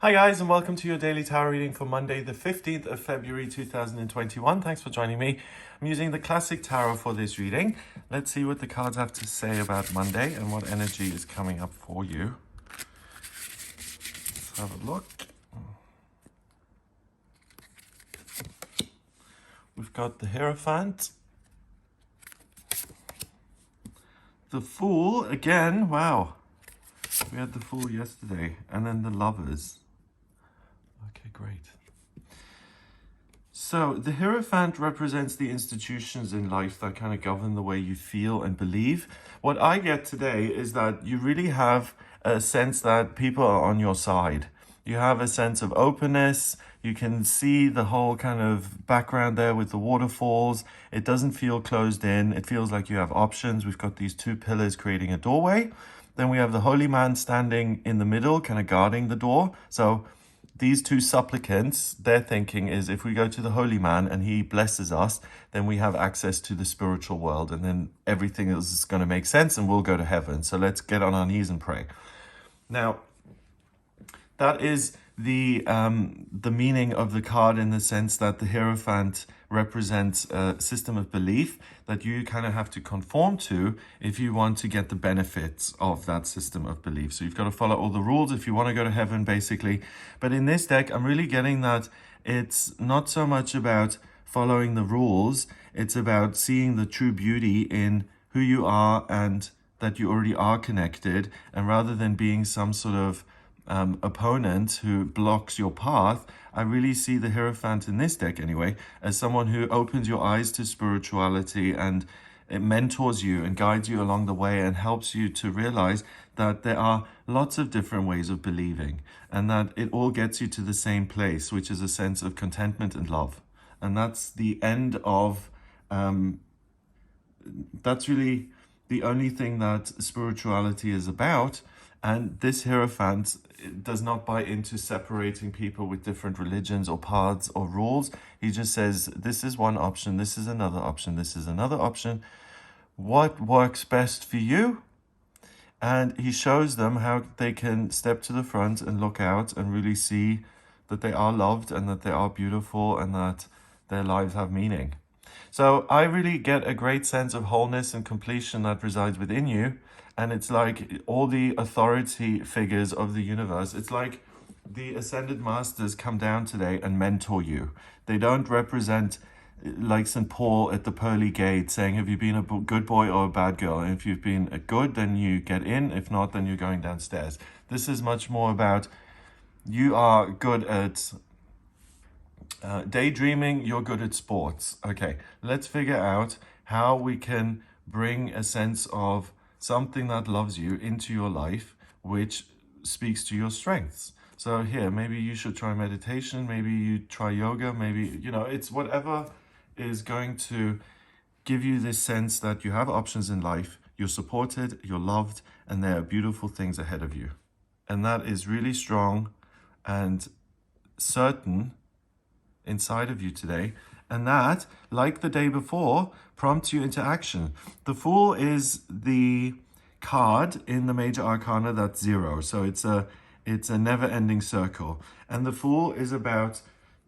Hi guys, and welcome to your daily tarot reading for Monday the 15th of February 2021. Thanks for joining me. I'm using the classic tarot for this reading. Let's see what the cards have to say about Monday and what energy is coming up for you. Let's have a look. We've got the Hierophant, the Fool again. Wow, we had the Fool yesterday, and then the Lovers. Okay, great. So the Hierophant represents the institutions in life that kind of govern the way you feel and believe. What I get today is that you really have a sense that people are on your side. You have a sense of openness. You can see the whole kind of background there with the waterfalls. It doesn't feel closed in. It feels like you have options. We've got these two pillars creating a doorway. Then we have the holy man standing in the middle, kind of guarding the door. So these two supplicants, their thinking is if we go to the holy man and he blesses us, then we have access to the spiritual world, and then everything else is going to make sense and we'll go to heaven. So let's get on our knees and pray. Now, that is the meaning of the card, in the sense that the Hierophant represents a system of belief that you kind of have to conform to if you want to get the benefits of that system of belief. So you've got to follow all the rules if you want to go to heaven, basically. But in this deck, I'm really getting that it's not so much about following the rules. It's about seeing the true beauty in who you are and that you already are connected. And rather than being some sort of opponent who blocks your path, I really see the Hierophant in this deck anyway as someone who opens your eyes to spirituality, and it mentors you and guides you along the way and helps you to realize that there are lots of different ways of believing, and that it all gets you to the same place, which is a sense of contentment and love. And that's the end of that's really the only thing that spirituality is about. And this Hierophant does not buy into separating people with different religions or paths or rules. He just says, this is one option, this is another option, this is another option. What works best for you? And he shows them how they can step to the front and look out and really see that they are loved and that they are beautiful and that their lives have meaning. So I really get a great sense of wholeness and completion that resides within you. And it's like all the authority figures of the universe. It's like the Ascended Masters come down today and mentor you. They don't represent like St. Paul at the pearly gate saying, have you been a good boy or a bad girl? And if you've been a good, then you get in. If not, then you're going downstairs. This is much more about you are good at daydreaming, you're good at sports. Okay, let's figure out how we can bring a sense of something that loves you into your life, which speaks to your strengths. So here, maybe you should try meditation, maybe you try yoga, maybe, it's whatever is going to give you this sense that you have options in life, you're supported, you're loved, and there are beautiful things ahead of you. And that is really strong and certain inside of you today. And that, like the day before, prompts you into action. The Fool is the card in the Major Arcana that's 0. So it's a never-ending circle. And the Fool is about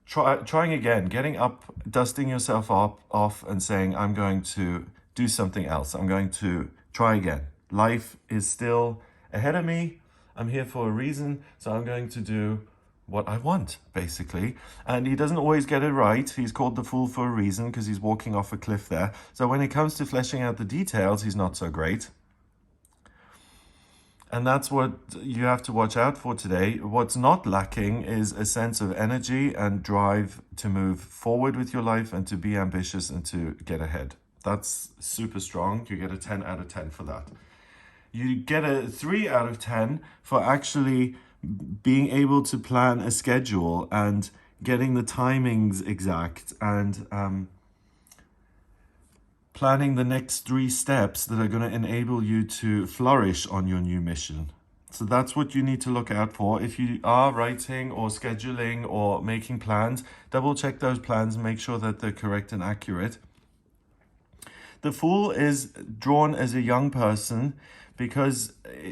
trying again, getting up, dusting yourself off and saying, I'm going to do something else. I'm going to try again. Life is still ahead of me. I'm here for a reason. So I'm going to do what I want, basically. And he doesn't always get it right. He's called the Fool for a reason because he's walking off a cliff there. So when it comes to fleshing out the details, he's not so great. And that's what you have to watch out for today. What's not lacking is a sense of energy and drive to move forward with your life and to be ambitious and to get ahead. That's super strong. You get a 10 out of 10 for that. You get a 3 out of 10 for actually being able to plan a schedule and getting the timings exact and planning the next 3 steps that are going to enable you to flourish on your new mission. So that's what you need to look out for. If you are writing or scheduling or making plans, double check those plans and make sure that they're correct and accurate. The Fool is drawn as a young person because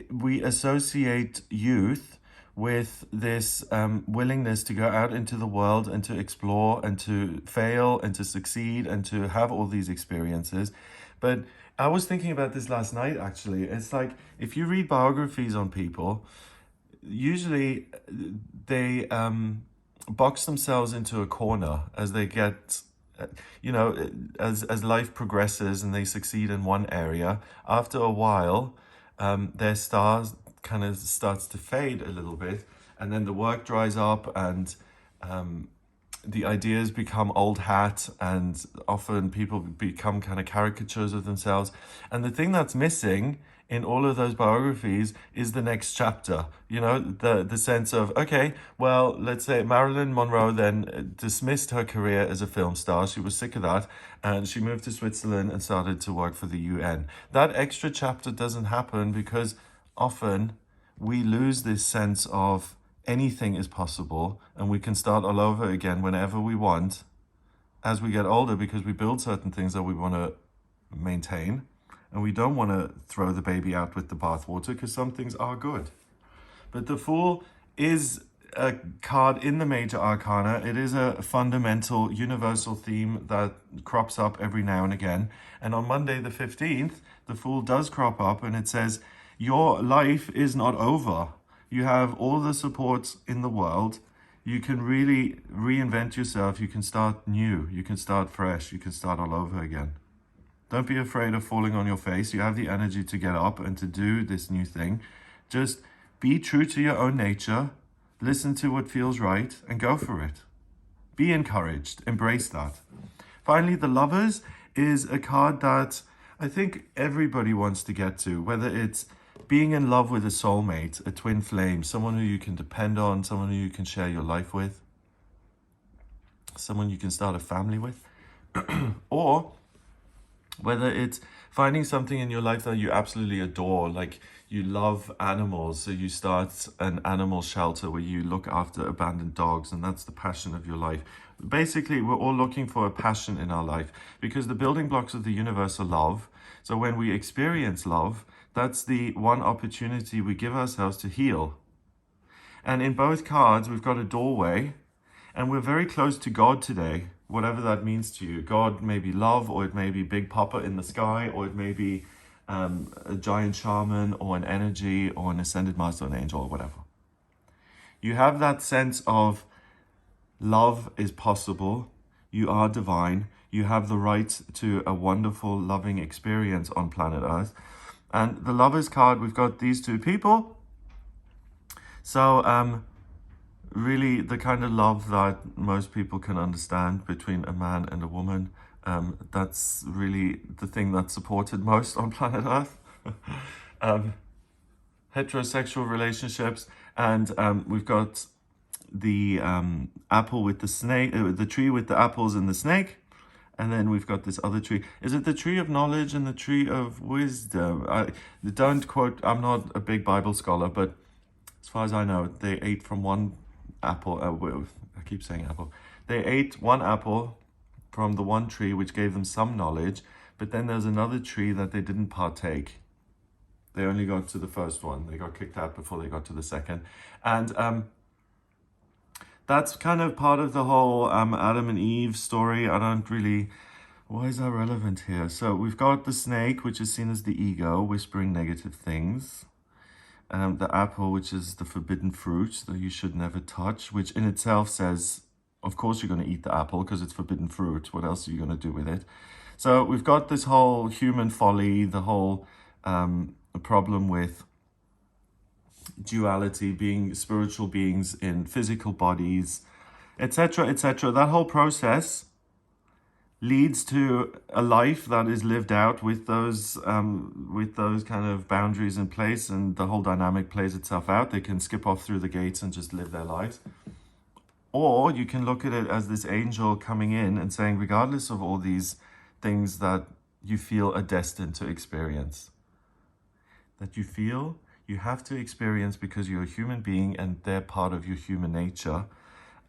we associate youth with this willingness to go out into the world and to explore and to fail and to succeed and to have all these experiences. But I was thinking about this last night, actually. It's like if you read biographies on people, usually they box themselves into a corner as they get, as life progresses and they succeed in one area. After a while, their stars kind of starts to fade a little bit, and then the work dries up, and the ideas become old hat, and often people become kind of caricatures of themselves. And the thing that's missing in all of those biographies is the next chapter. The sense of, okay, well, let's say Marilyn Monroe then dismissed her career as a film star. She was sick of that, and she moved to Switzerland and started to work for the UN. That extra chapter doesn't happen because often we lose this sense of anything is possible and we can start all over again whenever we want as we get older, because we build certain things that we want to maintain, and we don't want to throw the baby out with the bathwater because some things are good. But the Fool is a card in the major arcana. It is a fundamental universal theme that crops up every now and again. And on Monday the 15th, the Fool does crop up, and it says, your life is not over. You have all the supports in the world. You can really reinvent yourself. You can start new. You can start fresh. You can start all over again. Don't be afraid of falling on your face. You have the energy to get up and to do this new thing. Just be true to your own nature. Listen to what feels right and go for it. Be encouraged. Embrace that. Finally, the Lovers is a card that I think everybody wants to get to, whether it's being in love with a soulmate, a twin flame, someone who you can depend on, someone who you can share your life with, someone you can start a family with, or whether it's finding something in your life that you absolutely adore, like you love animals, so you start an animal shelter where you look after abandoned dogs, and that's the passion of your life. Basically, we're all looking for a passion in our life because the building blocks of the universe are love. So when we experience love, that's the one opportunity we give ourselves to heal. And in both cards, we've got a doorway, and we're very close to God today, whatever that means to you. God may be love, or it may be Big Papa in the sky, or it may be a giant shaman, or an energy, or an ascended master, an angel, or whatever. You have that sense of love is possible. You are divine. You have the right to a wonderful, loving experience on planet Earth. And the Lovers card, we've got these two people. So really the kind of love that most people can understand between a man and a woman. That's really the thing that's supported most on planet Earth. Heterosexual relationships. And we've got the apple with the snake, the tree with the apples and the snake. And then we've got this other tree. Is it the tree of knowledge and the tree of wisdom? Don't quote, I'm not a big Bible scholar, but as far as I know, they ate from one apple. I keep saying apple. They ate one apple from the one tree, which gave them some knowledge. But then there's another tree that they didn't partake. They only got to the first one. They got kicked out before they got to the second. And that's kind of part of the whole Adam and Eve story. I don't really... Why is that relevant here? So we've got the snake, which is seen as the ego, whispering negative things. The apple, which is the forbidden fruit that you should never touch, which in itself says, of course you're going to eat the apple because it's forbidden fruit. What else are you going to do with it? So we've got this whole human folly, the whole problem with duality, being spiritual beings in physical bodies, etc., etc. That whole process leads to a life that is lived out with those kind of boundaries in place, and the whole dynamic plays itself out. They can skip off through the gates and just live their lives. Or you can look at it as this angel coming in and saying, regardless of all these things that you feel are destined to experience, that you have to experience because you're a human being and they're part of your human nature,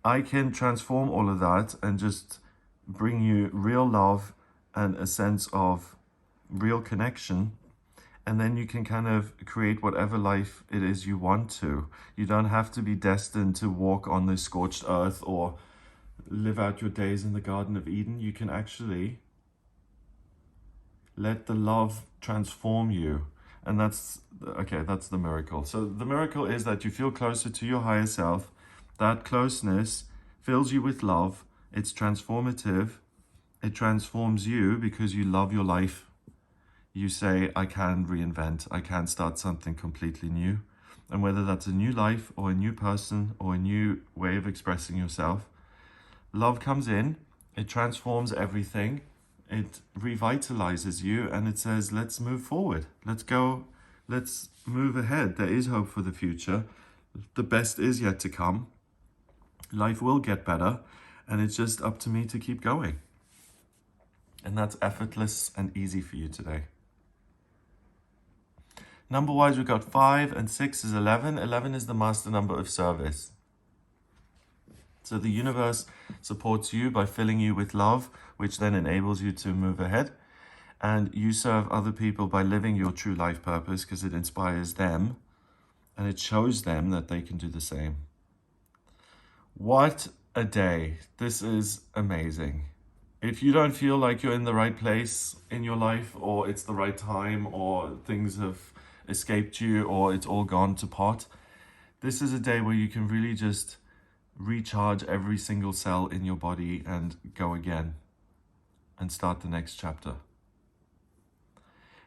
I can transform all of that and just bring you real love and a sense of real connection. And then you can kind of create whatever life it is you want to. You don't have to be destined to walk on this scorched earth or live out your days in the Garden of Eden. You can actually let the love transform you. And that's the miracle. So the miracle is that you feel closer to your higher self. That closeness fills you with love. It's transformative. It transforms you because you love your life. You say, I can reinvent. I can start something completely new. And whether that's a new life or a new person or a new way of expressing yourself, love comes in. It transforms everything. It revitalizes you and it says, let's move forward. Let's go. Let's move ahead. There is hope for the future. The best is yet to come. Life will get better. And it's just up to me to keep going. And that's effortless and easy for you today. Number-wise, we've got 5 and 6 is 11. 11 is the master number of service. So the universe supports you by filling you with love, which then enables you to move ahead. And you serve other people by living your true life purpose because it inspires them and it shows them that they can do the same. What a day. This is amazing. If you don't feel like you're in the right place in your life, or it's the right time, or things have escaped you, or it's all gone to pot, this is a day where you can really just recharge every single cell in your body and go again and start the next chapter.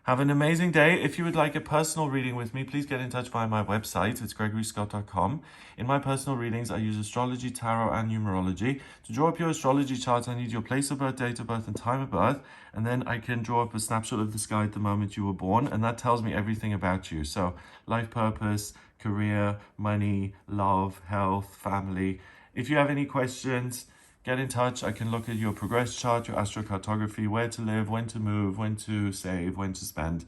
Have an amazing day. If you would like a personal reading with me, please get in touch via my website. It's gregoryscott.com. In my personal readings, I use astrology, tarot, and numerology. To draw up your astrology chart, I need your place of birth, date of birth, and time of birth. And then I can draw up a snapshot of the sky at the moment you were born. And that tells me everything about you. So life purpose, career, money, love, health, family. If you have any questions, get in touch. I can look at your progress chart, your astrocartography, where to live, when to move, when to save, when to spend,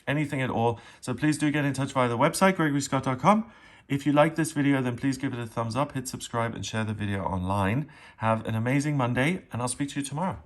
anything at all. So please do get in touch via the website, gregoryscott.com. If you like this video, then please give it a thumbs up, hit subscribe, and share the video online. Have an amazing Monday, and I'll speak to you tomorrow.